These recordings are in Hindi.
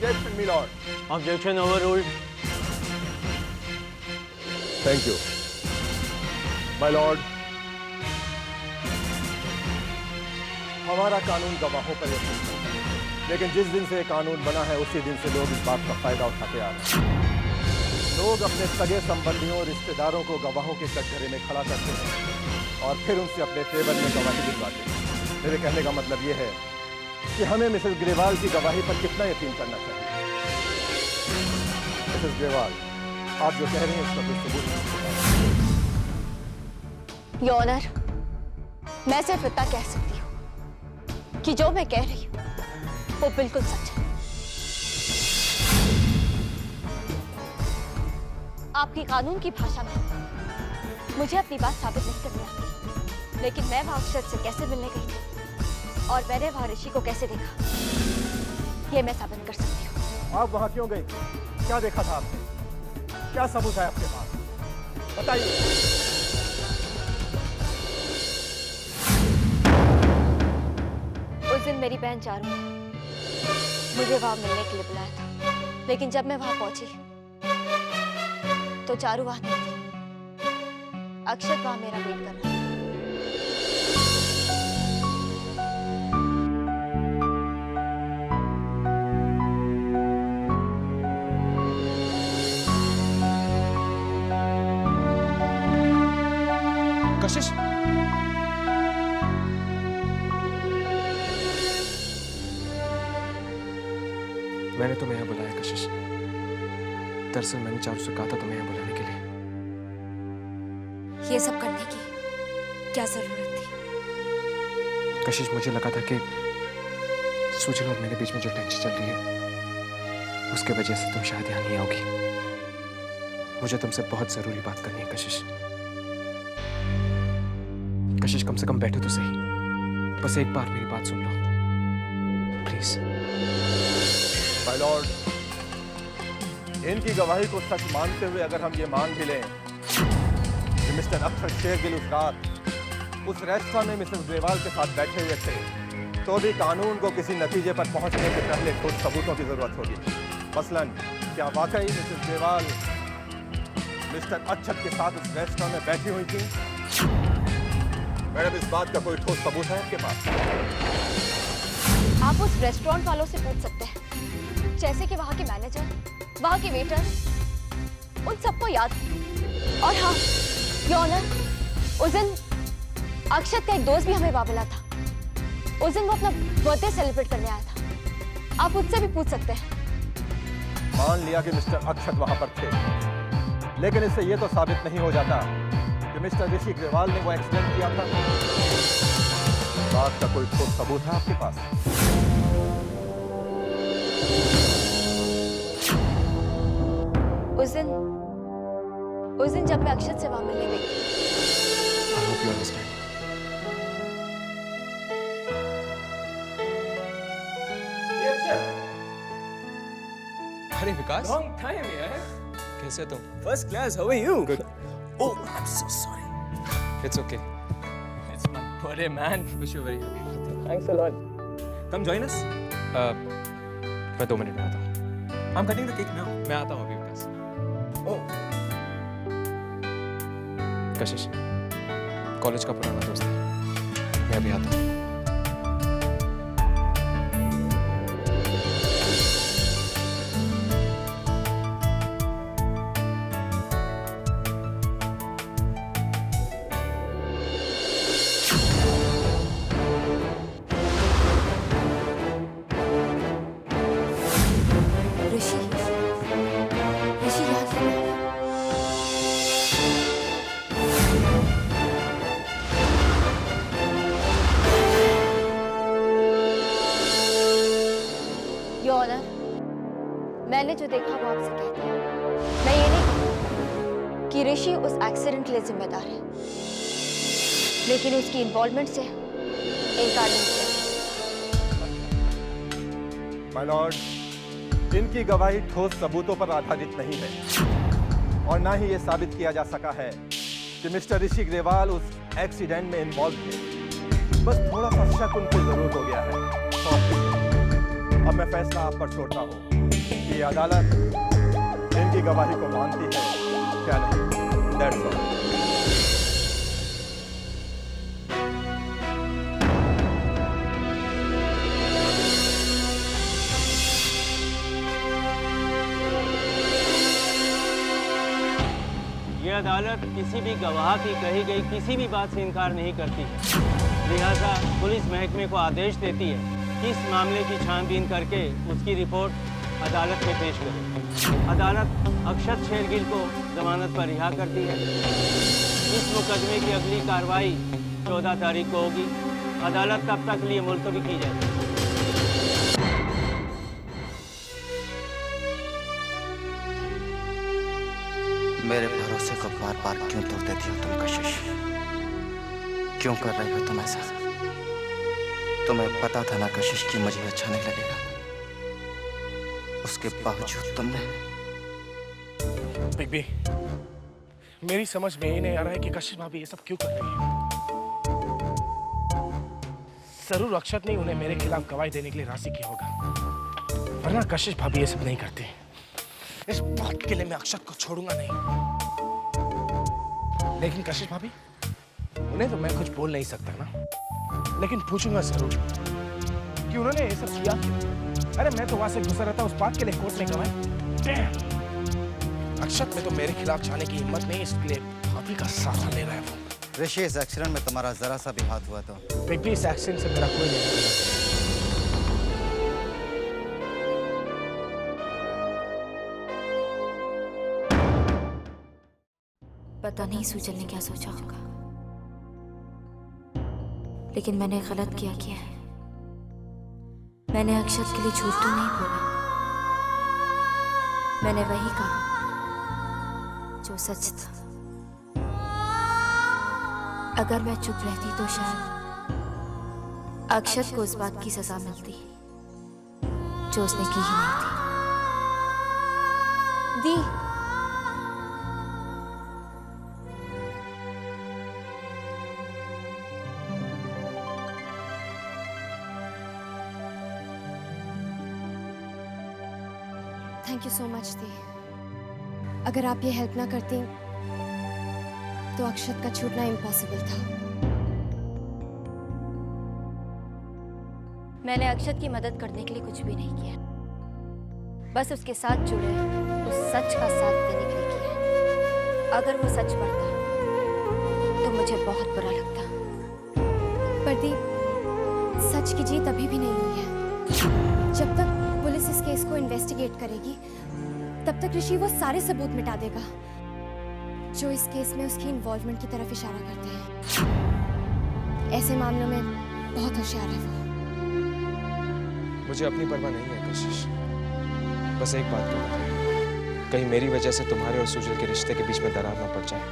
Objection, my lord. Objection overruled. Thank you. My lord, हमारा कानून गवाहों पर यकीन करता है, लेकिन जिस दिन से ये कानून बना है उसी दिन से लोग इस बात का फायदा उठाते आ रहे हैं। लोग अपने सगे संबंधियों और रिश्तेदारों को गवाहों के कटघरे में खड़ा करते हैं और फिर उनसे अपने फेवर में गवाही दिलवाते हैं। मेरे कहने का मतलब ये है कि हमें मिसेस ग्रेवाल की गवाही पर कितना यकीन करना चाहिए। मिसेस ग्रेवाल, आप जो कह रही हैं उसका कोई सबूत नहीं। योर ऑनर, मैं सिर्फ इतना कह सकती हूँ कि जो मैं कह रही हूँ वो बिल्कुल सच है। आपकी कानून की भाषा में मुझे अपनी बात साबित नहीं करनी आती, लेकिन मैं वहां अक्षत से कैसे मिलने गई थी और मैंने वहां ऋषि को कैसे देखा, ये मैं साबित कर सकती हूँ। आप वहां क्यों गई? क्या देखा था आपने? क्या सबूत है आपके पास? बताइए। उस दिन मेरी बहन चारू ने मुझे वहां मिलने के लिए बुलाया था, लेकिन जब मैं वहां पहुंची तो चारू वहां नहीं थी। अक्षत वहां मेरा वेट कर रहा था। कशिश, मैंने तुम्हें यहाँ बुलाया कशिश। दरअसल मैंने चारू से कहा था तुम्हें यहाँ बुलाने के लिए। ये सब करने की क्या जरूरत थी? कशिश, मुझे लगा था कि सुजल और मेरे बीच में जो टेंशन चल रही है उसके वजह से तुम शायद यहाँ नहीं आओगी। मुझे तुमसे बहुत जरूरी बात करनी है कशिश। कशिश, कम से कम बैठो तो सही, बस एक बार मेरी बात सुन लो प्लीज। माय लॉर्ड, इनकी गवाही को सच मानते हुए अगर हम ये मान भी लें कि मिस्टर अक्षत शेरगिल उस रात उस रेस्टोरेंट में मिसेस ग्रेवाल के साथ बैठे हुए थे, तो भी कानून को किसी नतीजे पर पहुंचने से पहले कुछ सबूतों की जरूरत होगी। मसलन, क्या वाकई मिसेस ग्रेवाल मिस्टर अक्षत के साथ उस रेस्टोरेंट में बैठी हुई थी? मैडम, इस बात का कोई ठोस सबूत है आपके पास? आप उस रेस्टोरेंट वालों से पूछ सकते हैं, जैसे कि वहां के मैनेजर, वहां के वेटर, उन सबको याद है। और हाँ योर ऑनर, उस दिन अक्षत का एक दोस्त भी हमें वहां मिला था। उस दिन वो अपना बर्थडे सेलिब्रेट करने आया था। आप उससे भी पूछ सकते हैं। मान लिया कि मिस्टर अक्षत वहां पर थे, लेकिन इससे यह तो साबित नहीं हो जाता कि मिस्टर ऋषि ग्रेवाल ने वो एक्सीडेंट किया था। बात का कोई ठोस सबूत है आपके पास? उस दिन जब मैं अक्षत से वहां मिलने गई थी। I hope you understand. अरे विकास, Long time, yeah. कैसे तुम? First class. How are you? Good. Oh, I'm so sorry. It's okay. It's my birthday, man. Wish you a very happy birthday. Thanks a lot. Come join us. मैं 2 मिनट में आता हूँ। I'm cutting the cake now. मैं आता हूँ अभी विकास। Oh, कशिश, कॉलेज का पुराना दोस्त है, मैं अभी आता हूँ। ऋषि याद है? योर ऑनर, मैंने जो देखा वो आपसे कहती हूँ। मैं ये नहीं कहती कि ऋषि उस एक्सीडेंट के लिए जिम्मेदार है, लेकिन उसकी इन्वॉल्वमेंट से इनकार नहीं किया। माय लॉर्ड, इनकी गवाही ठोस सबूतों पर आधारित नहीं है और ना ही ये साबित किया जा सका है कि मिस्टर ऋषि ग्रेवाल उस एक्सीडेंट में इन्वॉल्व थे। बस थोड़ा सा शक उन पर जरूर हो गया है। अब मैं फैसला आप पर छोड़ता हूँ। कि ये अदालत इनकी गवाही को मानती है क्या नहीं। That's all. ये अदालत किसी भी गवाह की कही गई किसी भी बात से इनकार नहीं करती है। लिहाजा पुलिस महकमे को आदेश देती है कि इस मामले की छानबीन करके उसकी रिपोर्ट अदालत में पेश करे। अदालत अक्षत शेरगिल को जमानत पर रिहा करती है। इस मुकदमे की अगली कार्रवाई 14 तारीख को होगी। अदालत तब तक लिए मुलतवी की जाएगी। मेरे भरोसे को बार बार क्यों तोड़ देती हो तुम कशिश? क्यों कर रही हो तुम ऐसा? तुम्हें पता था ना कशिश कि मुझे अच्छा नहीं लगेगा, उसके बावजूद तुमने। बिग बी, मेरी समझ में ये नहीं आ रहा है कि कशिश भाभी ये सब क्यों कर रही है। जरूर अक्षत ने उन्हें मेरे खिलाफ गवाही देने के लिए राजी किया होगा, वरना कशिश भाभी ये सब नहीं करती। इस बात के लिए मैं अक्षत को छोड़ूंगा नहीं। लेकिन कशिश भाभी, उन्हें तो मैं कुछ बोल नहीं सकता ना, लेकिन पूछूंगा जरूर कि उन्होंने ये सब किया क्यों। अरे मैं तो वहां से गुजर रहा था, उस बात के लिए कोर्ट में गवाही। अक्षत में तो मेरे खिलाफ जाने की हिम्मत नहीं, इसलिए भाभी का सहारा ले रहा है वो। ऋषि, इस एक्सीडेंट में तुम्हारा जरा सा भी हाथ हुआ तो? बिग बी, इस एक्सीडेंट से मेरा कोई नहीं। पता नहीं सुजल ने क्या सोचा होगा, लेकिन मैंने गलत क्या किया है। मैंने अक्षत के लिए झूठ तो नहीं बोला, मैंने वही कहा जो सच था। अगर मैं चुप रहती तो शायद अक्षत को उस बात की सजा मिलती जो उसने की ही नहीं थी। दी, थैंक यू सो मच दी। अगर आप ये हेल्प ना करती तो अक्षत का छूटना इम्पॉसिबल था। मैंने अक्षत की मदद करने के लिए कुछ भी नहीं किया, बस उसके साथ जुड़े उस सच का साथ देने के लिए किया। अगर वो सच पड़ता तो मुझे बहुत बुरा लगता। प्रदीप, सच की जीत अभी भी नहीं हुई है। जब तक पुलिस इस केस को इन्वेस्टिगेट करेगी, तब तक ऋषि वो सारे सबूत मिटा देगा जो इस केस में उसकी इन्वॉल्वमेंट की तरफ इशारा करते हैं। ऐसे मामलों में बहुत होशियार है वो। मुझे अपनी परवाह नहीं है कशिश, बस एक बात करना है, कहीं मेरी वजह से तुम्हारे और सुजल के रिश्ते के बीच में दरार ना पड़ जाए।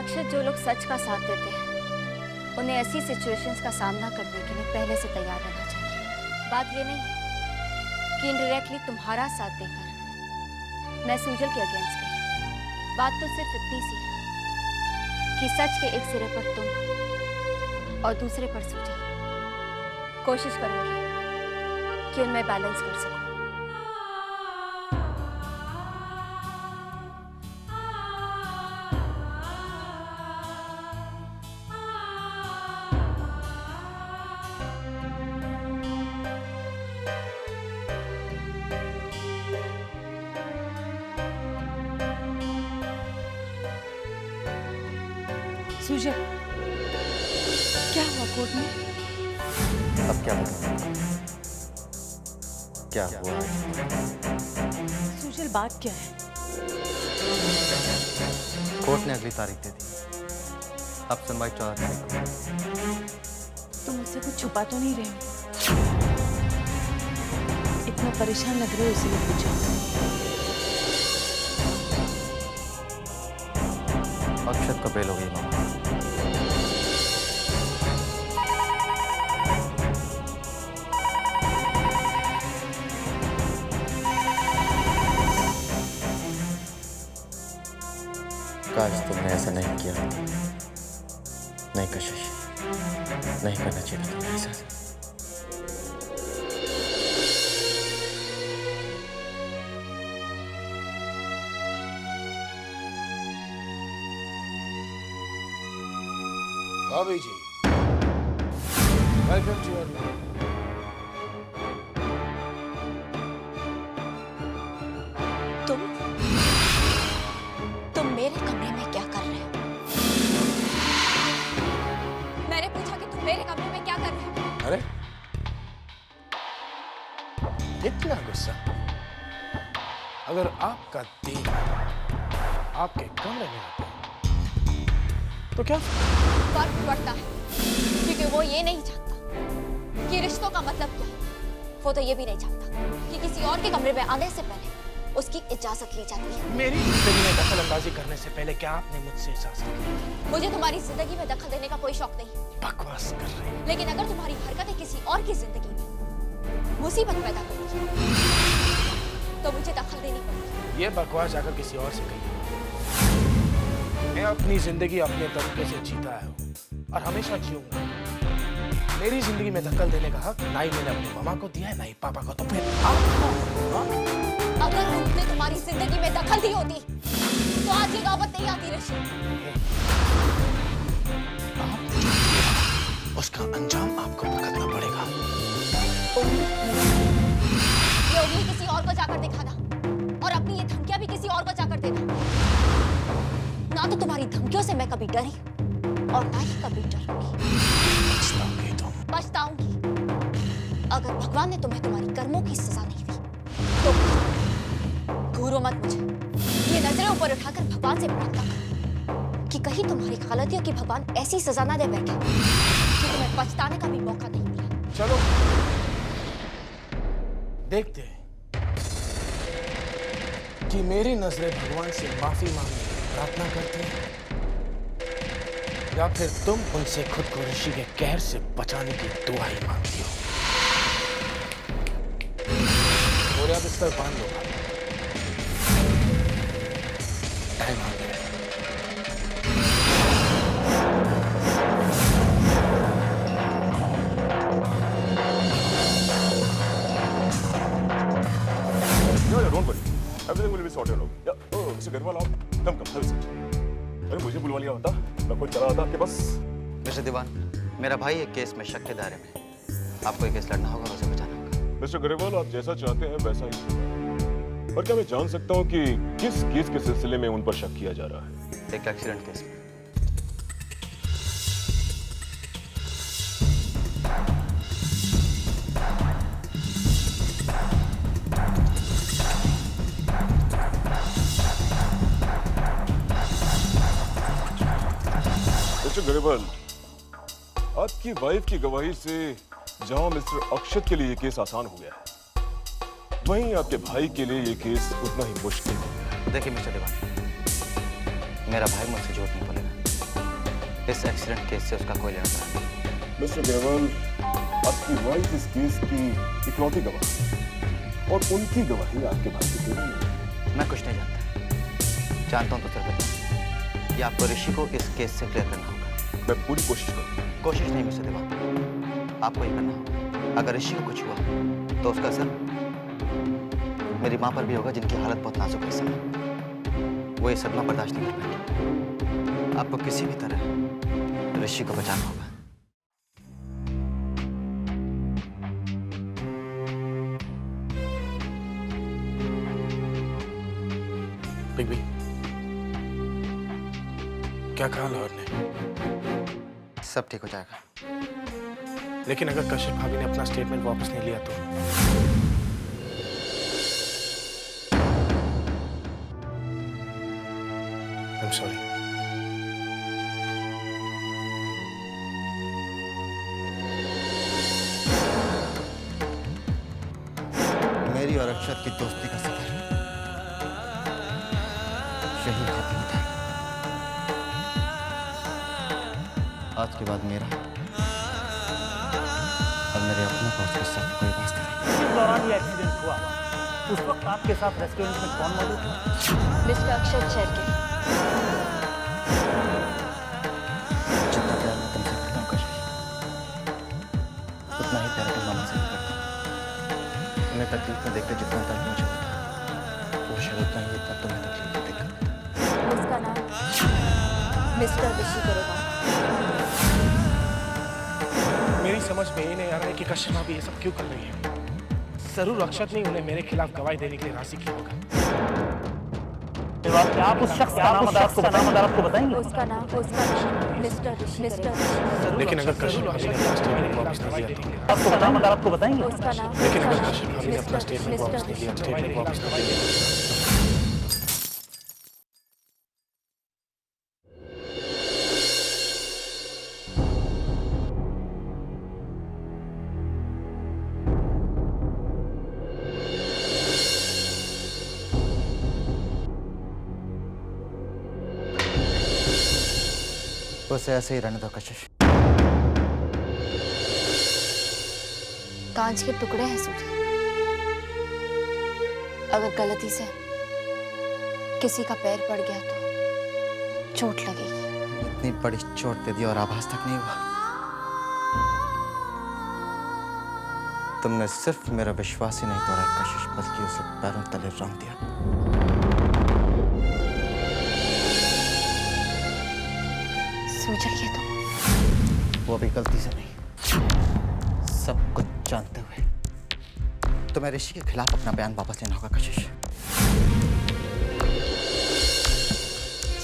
अक्षत, जो लोग सच का साथ देते हैं उन्हें ऐसी सिचुएशंस का सामना करने के लिए पहले से तैयार रहना चाहिए। बात ये नहीं है कि इनडायरेक्टली तुम्हारा साथ देकर मैं सुजल के अगेंस्ट गई। बात तो सिर्फ इतनी सी है कि सच के एक सिरे पर तुम और दूसरे पर सुजल। कोशिश करूंगी कि उनमें बैलेंस कर सकूं। सुजल, क्या हुआ कोर्ट में? अब क्या हुआ? क्या हुआ? सुजल, बात क्या है? कोर्ट ने अगली तारीख दे दी। अब सुनवाई 14 तारीख को। तुम मुझसे कुछ छुपा तो नहीं रहे हो? इतना परेशान लग रहे हो इसलिए पूछा। अक्षत को बेल हो गई मामा। काश तुमने ऐसा नहीं किया। नहीं कशिश, नहीं करना चाहिए था तुमने ऐसा। भाभी जी, वेलकम टू योर रूम। तुम मेरे कमरे में क्या कर रहे हो? मैंने पूछा कि तुम मेरे कमरे में क्या कर रहे हो? अरे इतना गुस्सा? अगर आपका दिल आपके कमरे में आता है तो क्या? फर्क पड़ता है, क्योंकि वो ये नहीं जानता कि रिश्तों का मतलब क्या है। वो तो ये भी नहीं जानता कि किसी और के कमरे में आने से पहले उसकी इजाजत ली जाती है। मेरी जिंदगी में दखल अंदाजी करने से पहले क्या आपने मुझसे इजाजत ली? मुझे तुम्हारी जिंदगी में दखल देने का कोई शौक नहीं। बकवास कर रही हैं। लेकिन अगर तुम्हारी हरकतें किसी और की जिंदगी में मुसीबत पैदा करती है तो मुझे दखल देनी पड़ेगी। ये बकवास जाकर किसी और से कहिए। मैं अपनी जिंदगी अपने तरीके से जीता आया हूँ और हमेशा जीऊंगा। मेरी जिंदगी में दखल देने का हक ना ही मैंने अपनी मामा को दिया है ना ही पापा को। तो फिर अगर उसने तुम्हारी जिंदगी में दखल दी होती तो आज ये नौबत नहीं आती ऋषि। उसका अंजाम आपको भुगतना पड़ेगा। ये उंगली किसी और को जाकर दिखाना और अपनी ये धमकियां भी किसी और को जाकर देना। ना तो तुम्हारी धमकियों से मैं कभी डरी और ना ही कभी डरूंगी। पछताओगे तुम। पछताऊंगी। अगर भगवान ने तुम्हें तुम्हारी कर्मों की सजा नहीं दी तो घूरो मत मुझे। ये नजरें ऊपर उठाकर भगवान से प्रार्थना करो कि कहीं तुम्हारी गलतियों की भगवान ऐसी सजा ना दे बैठे कि तुम्हें पछताने का भी मौका नहीं मिला। चलो देखते हैं कि मेरी नजरें भगवान से माफी मांगने की प्रार्थना करती हैं या फिर तुम उनसे खुद को ऋषि के कहर से बचाने की दुआ ही मांगती हो। और अब बिस्तर बांध लो। टाइम आ गया। Don't worry. Everything will be sorted out. Yeah. Oh, Mr. Garwal, आप come. Have a seat. अरे मुझे बुलवा लिया होता, मैं खुद चला आता आपके पास। मिस्टर दीवान, मेरा भाई एक केस में शक के दायरे में है। आपको ये केस लड़ना होगा, उसे बचाना होगा। मिस्टर ग्रेवाल, आप जैसा चाहते हैं वैसा ही होगा। और क्या मैं जान सकता हूँ कि किस केस के सिलसिले में उन पर शक किया जा रहा है? एक एक्सीडेंट केस में। मिस्टर ग्रेवाल, आपकी वाइफ की गवाही से जहां मिस्टर अक्षत के लिए ये केस आसान हो गया है, वहीं आपके भाई के लिए ये केस उतना ही मुश्किल हो गया है। देखिए मिस्टर दीवान, मेरा भाई मुझसे झूठ नहीं बोलेगा। इस एक्सीडेंट केस से उसका कोई लेना देना नहीं। मिस्टर ग्रेवाल, आपकी वाइफ इस केस की इकलौती गवाह है और उनकी गवाही आपके भाई की नहीं है। मैं कुछ नहीं जानता। जानता हूँ तो सिर्फ इतना कि आपको ऋषि को इस केस से क्लियर करना होगा। मैं पूरी कोशिश करूँगा। कोशिश नहीं मिस्टर दीवान, आपको ये करना होगा। अगर ऋषि को कुछ हुआ तो उसका असर मेरी माँ पर भी होगा, जिनकी हालत बहुत नाजुक है इस समय। वो ये सदमा बर्दाश्त नहीं कर पाएंगे। आपको किसी भी तरह ऋषि को बचाना होगा। बिग बी, क्या कहा लाहौर ने? सब ठीक हो जाएगा। लेकिन अगर कश्यप भाभी ने अपना स्टेटमेंट वापस नहीं लिया तो? I'm sorry. मेरी और अक्षत की दोस्ती का सफर यही खत्म होता है। आज के बाद मेरा और मेरे अपनों का उसके साथ कोई वास्ता नहीं। इस दौरान ये एक्सीडेंट हुआ, उस वक्त आपके साथ रेस्टोरेंट में कौन मौजूद था? मिस्टर अक्षत शेरगिल। जितना प्यार मैं तुमसे करता हूँ कशिश, उतना ही प्यार तुम मामा से भी करता हूँ। उन्हें तकलीफ में देखकर जितना दर्द मुझे होता है, वो शायद उतना ही इतना तुम्हें तकलीफ में देखकर होता है। उसका नाम मिस्टर ऋषि ग्रोवर, मेरी समझ में ये नहीं आ रहा है कि कश्यप भाभी ये सब क्यों कर रही है। जरूर अक्षत ने उन्हें मेरे खिलाफ गवाही देने के लिए राजी किया होगा। आप उस शख्स का नाम अदालत को बताएंगे? उसका नाम मिस्टर ऋषि ग्रोवर। लेकिन अगर कश्यप भाभी ने अपना स्टेटमेंट वापस नहीं लिया तो? आपको नाम अदालत को बताएंगे? उसका नाम लेकिन अगर कश्यप भाभी ने अपना स्टेटमेंट वापस नहीं लिया, स्टेटमेंट वापस नहीं लिया, उसे ऐसे ही रहने दो कशिश। कांच के टुकड़े हैं सूर्य, अगर गलती से किसी का पैर पड़ गया तो चोट लगेगी। इतनी बड़ी चोट दे दी और आभास तक नहीं हुआ। तुमने सिर्फ मेरा विश्वास ही नहीं तोड़ा कशिश, बल्कि उसे पैरों तले रौंद दिया। सूजल, ये तो वो भी गलती से नहीं, सब कुछ जानते हुए। तुम्हें ऋषि के खिलाफ अपना बयान वापस लेना होगा कशिश।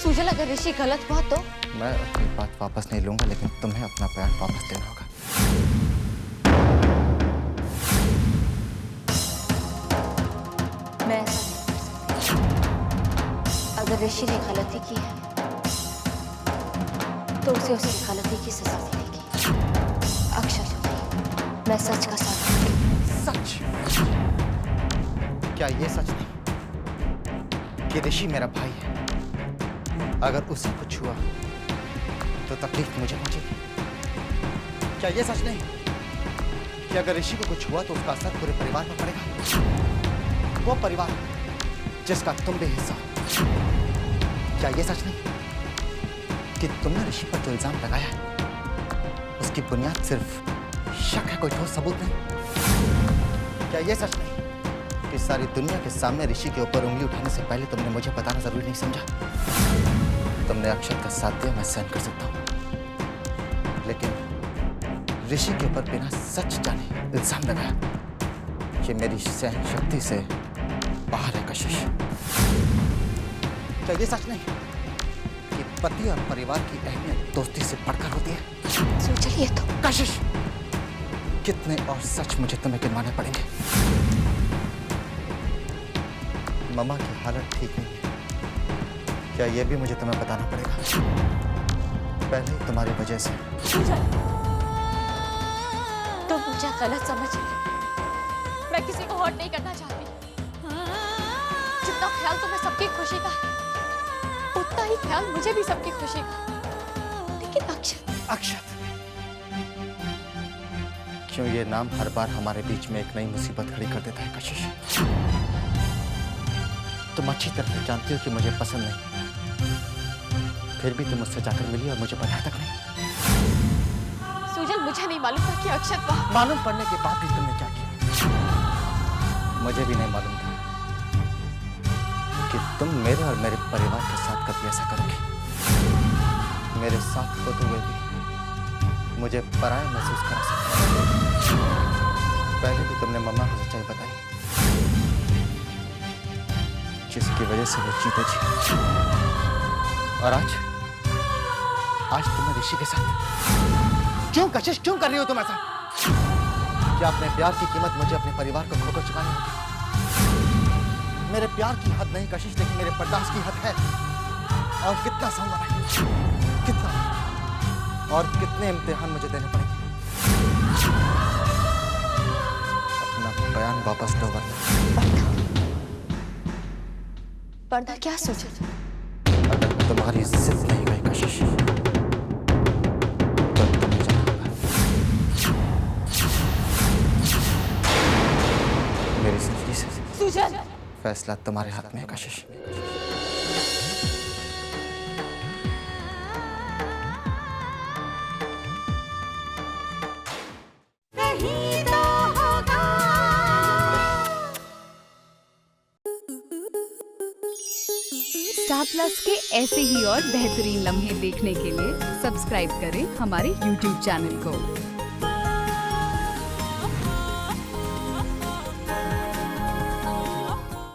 सूजल, अगर ऋषि गलत हुआ तो? मैं अपनी बात वापस नहीं लूंगा, लेकिन तुम्हें अपना बयान वापस लेना होगा। मैं ऐसा नहीं कर सकती। अगर ऋषि ने गलती की है तो उसे उसकी गलती की सजा मिलेगी। अक्षत, मैं सच का साथ दूंगी। सच? क्या ये सच नहीं कि ऋषि मेरा भाई है? अगर उसे कुछ हुआ तो तकलीफ मुझे पहुंचेगी। क्या ये सच नहीं कि अगर ऋषि को कुछ हुआ तो उसका असर पूरे परिवार पर पड़ेगा? वो परिवार जिसका तुम भी हिस्सा हो। क्या ये सच नहीं कि तुमने ऋषि पर जो इल्जाम लगाया है उसकी बुनियाद सिर्फ शक है, कोई ठोस सबूत नहीं? क्या ये सच नहीं कि सारी दुनिया के सामने ऋषि के ऊपर उंगली उठाने से पहले तुमने मुझे बताना जरूरी नहीं समझा? तुमने अक्षत का साथ दिया, मैं सहन कर सकता हूं, लेकिन ऋषि के ऊपर बिना सच जाने इल्जाम लगाया, ये मेरी सहन शक्ति से बाहर है कशिश। क्या ये सच नहीं कि पति और परिवार की अहमियत दोस्ती से बढ़कर होती है? सूजल, ये तो कशिश, कितने और सच मुझे तुम्हें गिनवाने पड़ेंगे? मम्मा की हालत ठीक नहीं है, क्या ये भी मुझे तुम्हें बताना पड़ेगा? पहले ही तुम्हारी वजह से। तुम मुझे गलत समझ रहे। मैं किसी को हर्ट नहीं करना चाहती। जितना ख्याल तुम्हें सबकी खुशी का है, उतना ही ख्याल मुझे भी सबकी खुशी का। लेकिन अक्षत, क्यों ये नाम हर बार हमारे बीच में एक नई मुसीबत खड़ी कर देता है कशिश? तुम अच्छी तरह जानती हो कि मुझे पसंद नहीं, फिर भी तुम मुझसे जाकर मिली और मुझे बताया तक नहीं। सूजल, मुझे नहीं मालूम था कि अक्षत वहां। मालूम पड़ने के बाद भी तुमने क्या किया? मुझे भी नहीं मालूम था कि तुम मेरे और मेरे परिवार के साथ कभी ऐसा करोगे। मेरे साथ होते हुए भी मुझे पराया महसूस करा सकते। पहले भी तुमने मम्मा को सच्चाई बताई, जिसकी वजह से वो जीते जी। और आज तुम्हें ऋषि के साथ। क्यों कशिश, क्यों कर रही हो तुम ऐसा? क्या अपने प्यार की कीमत मुझे अपने परिवार को खोकर चुकानी होगी? मेरे प्यार की हद नहीं कशिश, लेकिन मेरे बर्दाश्त की हद है। और कितना सहना है, कितना, और कितने इम्तिहान मुझे देने पड़ेंगे? अपना बयान वापस लो वरना। वरना क्या सूजल? अगर तुम्हारी जिद नहीं गई कशिश तो तुम्हें जाना होगा। मेरी जिंदगी से सूजल, फैसला तुम्हारे हाथ में है कशिश। स्टार प्लस के ऐसे ही और बेहतरीन लम्हे देखने के लिए सब्सक्राइब करें हमारे YouTube चैनल को।